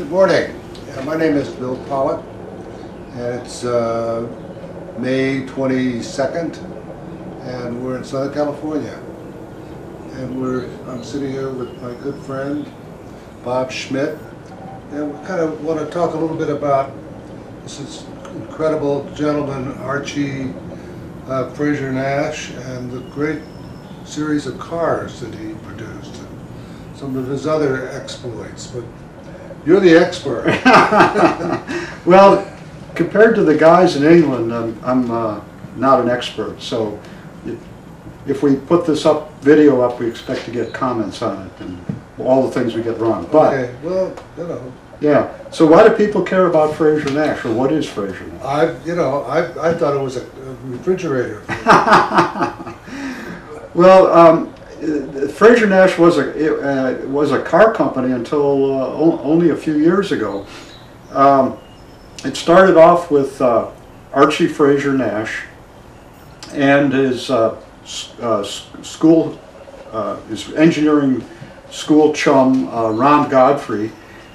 Good morning. My name is Bill Pollitt, and it's May 22nd, and we're in Southern California. And I'm sitting here with my good friend Bob Schmidt, and we kind of want to talk a little bit about this incredible gentleman, Archie Frazer-Nash, and the great series of cars that he produced, and some of his other exploits. But you're the expert. Well, compared to the guys in England, I'm not an expert. So if we put this video up, we expect to get comments on it and all the things we get wrong. But, okay, well, you know. Yeah. So why do people care about Frazer-Nash, or what is Frazer-Nash? I thought it was a refrigerator. Well, Frazer-Nash was a car company until only a few years ago. It started off with Archie Frazer-Nash and his his engineering school chum Ron Godfrey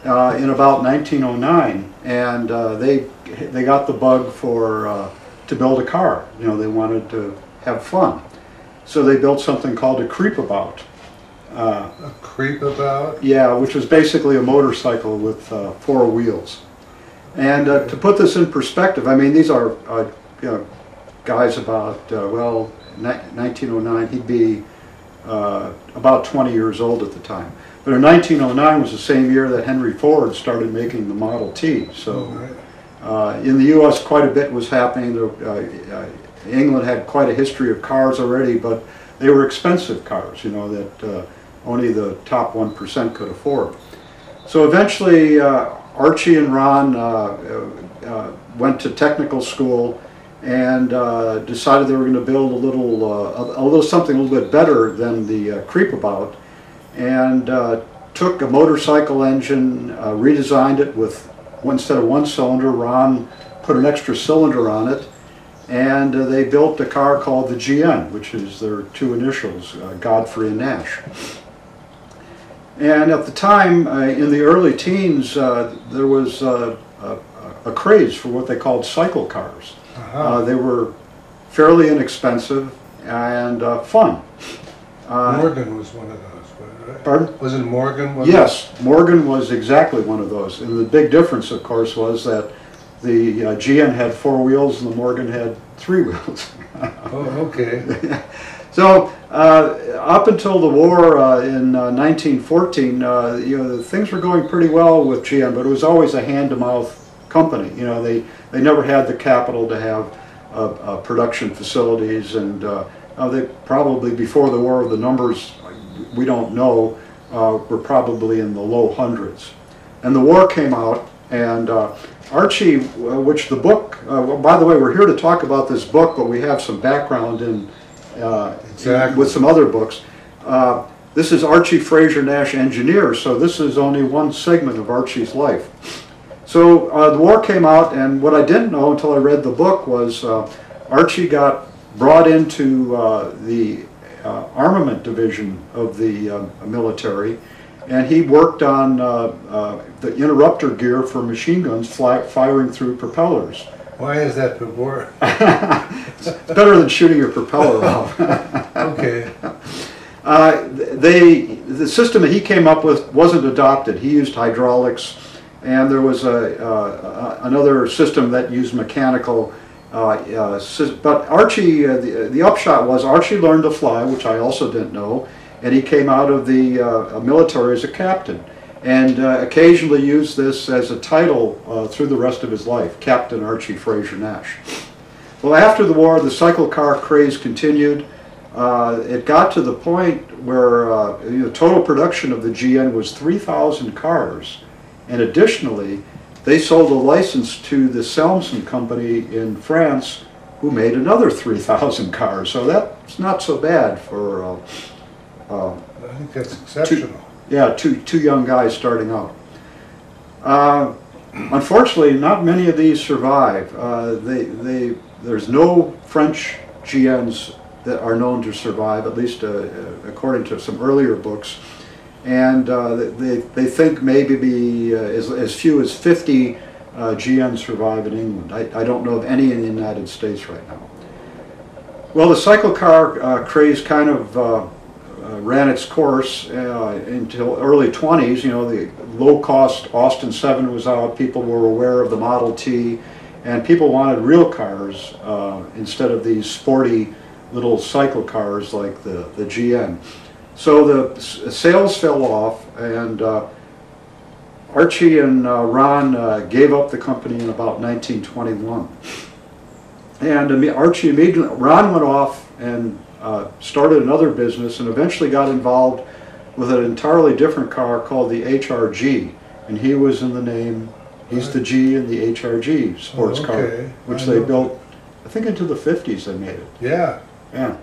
in about 1909, and they got the bug to build a car. You know, they wanted to have fun. So they built something called a creepabout. A creepabout? Yeah, which was basically a motorcycle with 4 wheels. And to put this in perspective, I mean, these are you know, guys about, well, 1909, he'd be about 20 years old at the time. But in 1909 was the same year that Henry Ford started making the Model T. So in the U.S. quite a bit was happening. England had quite a history of cars already, but they were expensive cars, you know, that only the top 1% could afford. So eventually Archie and Ron went to technical school and decided they were going to build something a little bit better than the creepabout, and took a motorcycle engine, redesigned it with, instead of 1 cylinder, Ron put an extra cylinder on it, and they built a car called the GN, which is their 2 initials, Godfrey and Nash. And at the time, in the early teens, there was a craze for what they called cycle cars. They were fairly inexpensive and fun. Morgan was one of those, right? Pardon? Wasn't Morgan one? Yes, Morgan was exactly one of those. And the big difference, of course, was that the GN had 4 wheels and the Morgan had 3 wheels. Oh, okay. So up until the war in 1914, you know, things were going pretty well with GM, but it was always a hand-to-mouth company. You know, they never had the capital to have production facilities, and they probably, before the war, the numbers we don't know, were probably in the low hundreds. And the war came out, and Archie, which the book, by the way, we're here to talk about this book, but we have some background with some other books. This is Archie Frazer-Nash Engineer, so this is only one segment of Archie's life. So the war came out, and what I didn't know until I read the book was Archie got brought into the armament division of the military, and he worked on the interrupter gear for machine guns firing through propellers. Why is that before? It's better than shooting your propeller off. Okay. The system that he came up with wasn't adopted. He used hydraulics, and there was another system that used mechanical. But Archie, the upshot was Archie learned to fly, which I also didn't know, and he came out of the military as a captain, and occasionally used this as a title through the rest of his life, Captain Archie Frazer-Nash. Well, after the war, the cycle car craze continued. It got to the point where the total production of the GN was 3,000 cars, and additionally, they sold a license to the Salmson company in France, who made another 3,000 cars. So that's not so bad for I think that's exceptional. Two young guys starting out. Unfortunately, not many of these survive. There's no French GNs that are known to survive, at least according to some earlier books. and they think maybe as few as 50 GN survive in England. I don't know of any in the United States right now. Well, the cycle car craze kind of ran its course until early 20s. You know, the low-cost Austin 7 was out. People were aware of the Model T, and people wanted real cars instead of these sporty little cycle cars like the GN. So the sales fell off, and Archie and Ron gave up the company in about 1921. And Archie immediately, Ron went off and started another business and eventually got involved with an entirely different car called the HRG. And he was in the name, he's the G in the HRG sports car, which they built, I think into the 50s they made it. Yeah. Yeah.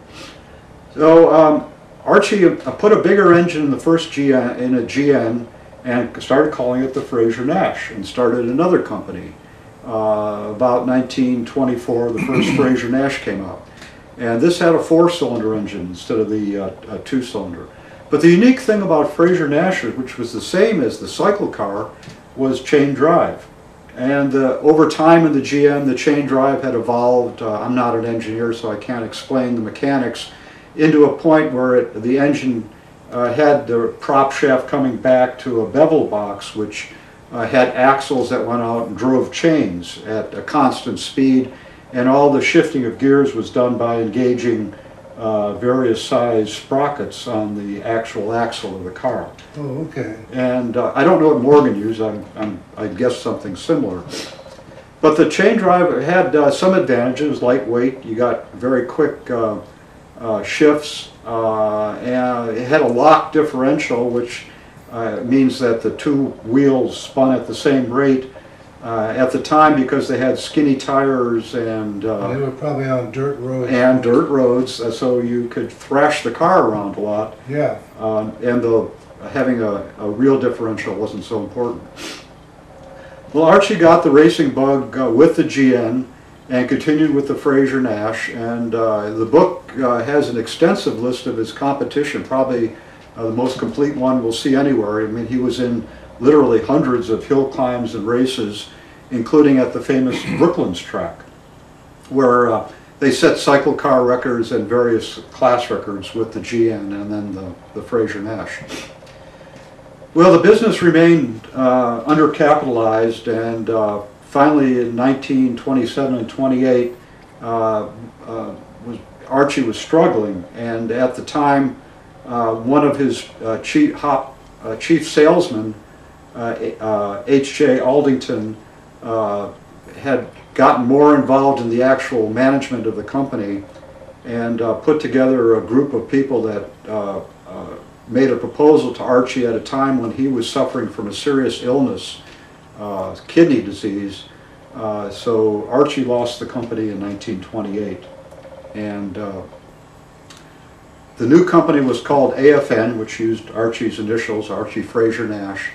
So Archie put a bigger engine in the first GN, in a GN, and started calling it the Frazer-Nash, and started another company. About 1924, the first Frazer-Nash came out. And this had a 4-cylinder engine instead of the 2-cylinder. But the unique thing about Frazer-Nash, which was the same as the cycle car, was chain drive. And over time in the GN, the chain drive had evolved. I'm not an engineer, so I can't explain the mechanics, into a point where the engine had the prop shaft coming back to a bevel box, which had axles that went out and drove chains at a constant speed, and all the shifting of gears was done by engaging various size sprockets on the actual axle of the car. Oh, okay. And I don't know what Morgan used. I guess something similar. But the chain drive had some advantages: lightweight. You got very quick shifts, and it had a lock differential, which means that the two wheels spun at the same rate at the time, because they had skinny tires and they were probably on dirt roads. And dirt roads, so you could thrash the car around a lot. Yeah. And having a real differential wasn't so important. Well, Archie got the racing bug with the GN and continued with the Frazer-Nash, and the book has an extensive list of his competition, probably the most complete one we'll see anywhere. I mean, he was in literally hundreds of hill climbs and races, including at the famous Brooklands track, where they set cycle car records and various class records with the GN and then the Frazer-Nash. Well, the business remained undercapitalized, and finally in 1927 and 28, Archie was struggling, and at the time one of his chief salesmen, H.J. Aldington, had gotten more involved in the actual management of the company, and put together a group of people that made a proposal to Archie at a time when he was suffering from a serious illness, kidney disease. So Archie lost the company in 1928, and the new company was called AFN, which used Archie's initials, Archie Frazer-Nash,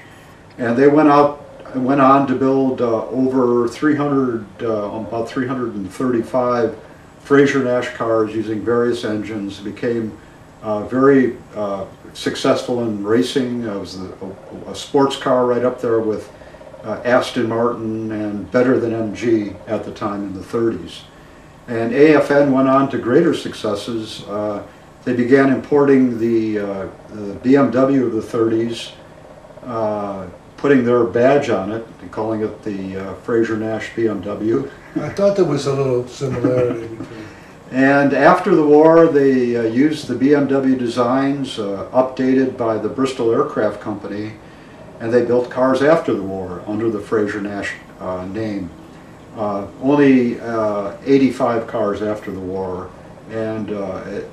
and they went on to build over 300, about 335 Frazer-Nash cars using various engines. It became very successful in racing. It was a sports car right up there with Aston Martin and better than MG at the time in the 30s. And AFN went on to greater successes. They began importing the BMW of the 30s, putting their badge on it and calling it the Frazer-Nash BMW. I thought there was a little similarity between. And after the war, they used the BMW designs, updated by the Bristol Aircraft Company, and they built cars after the war under the Frazer-Nash name. Only 85 cars after the war, and the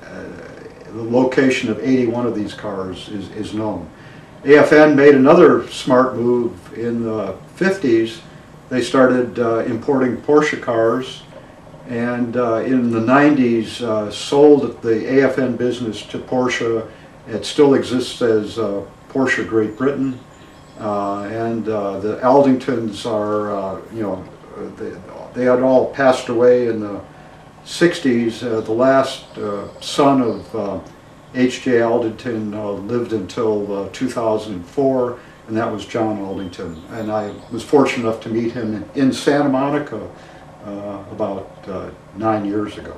location of 81 of these cars is known. AFN made another smart move in the 50s. They started importing Porsche cars, and in the 90s sold the AFN business to Porsche. It still exists as Porsche Great Britain, and the Aldingtons are, they had all passed away in the 60s. The last son of H.J. Aldington lived until 2004, and that was John Aldington. And I was fortunate enough to meet him in Santa Monica about 9 years ago.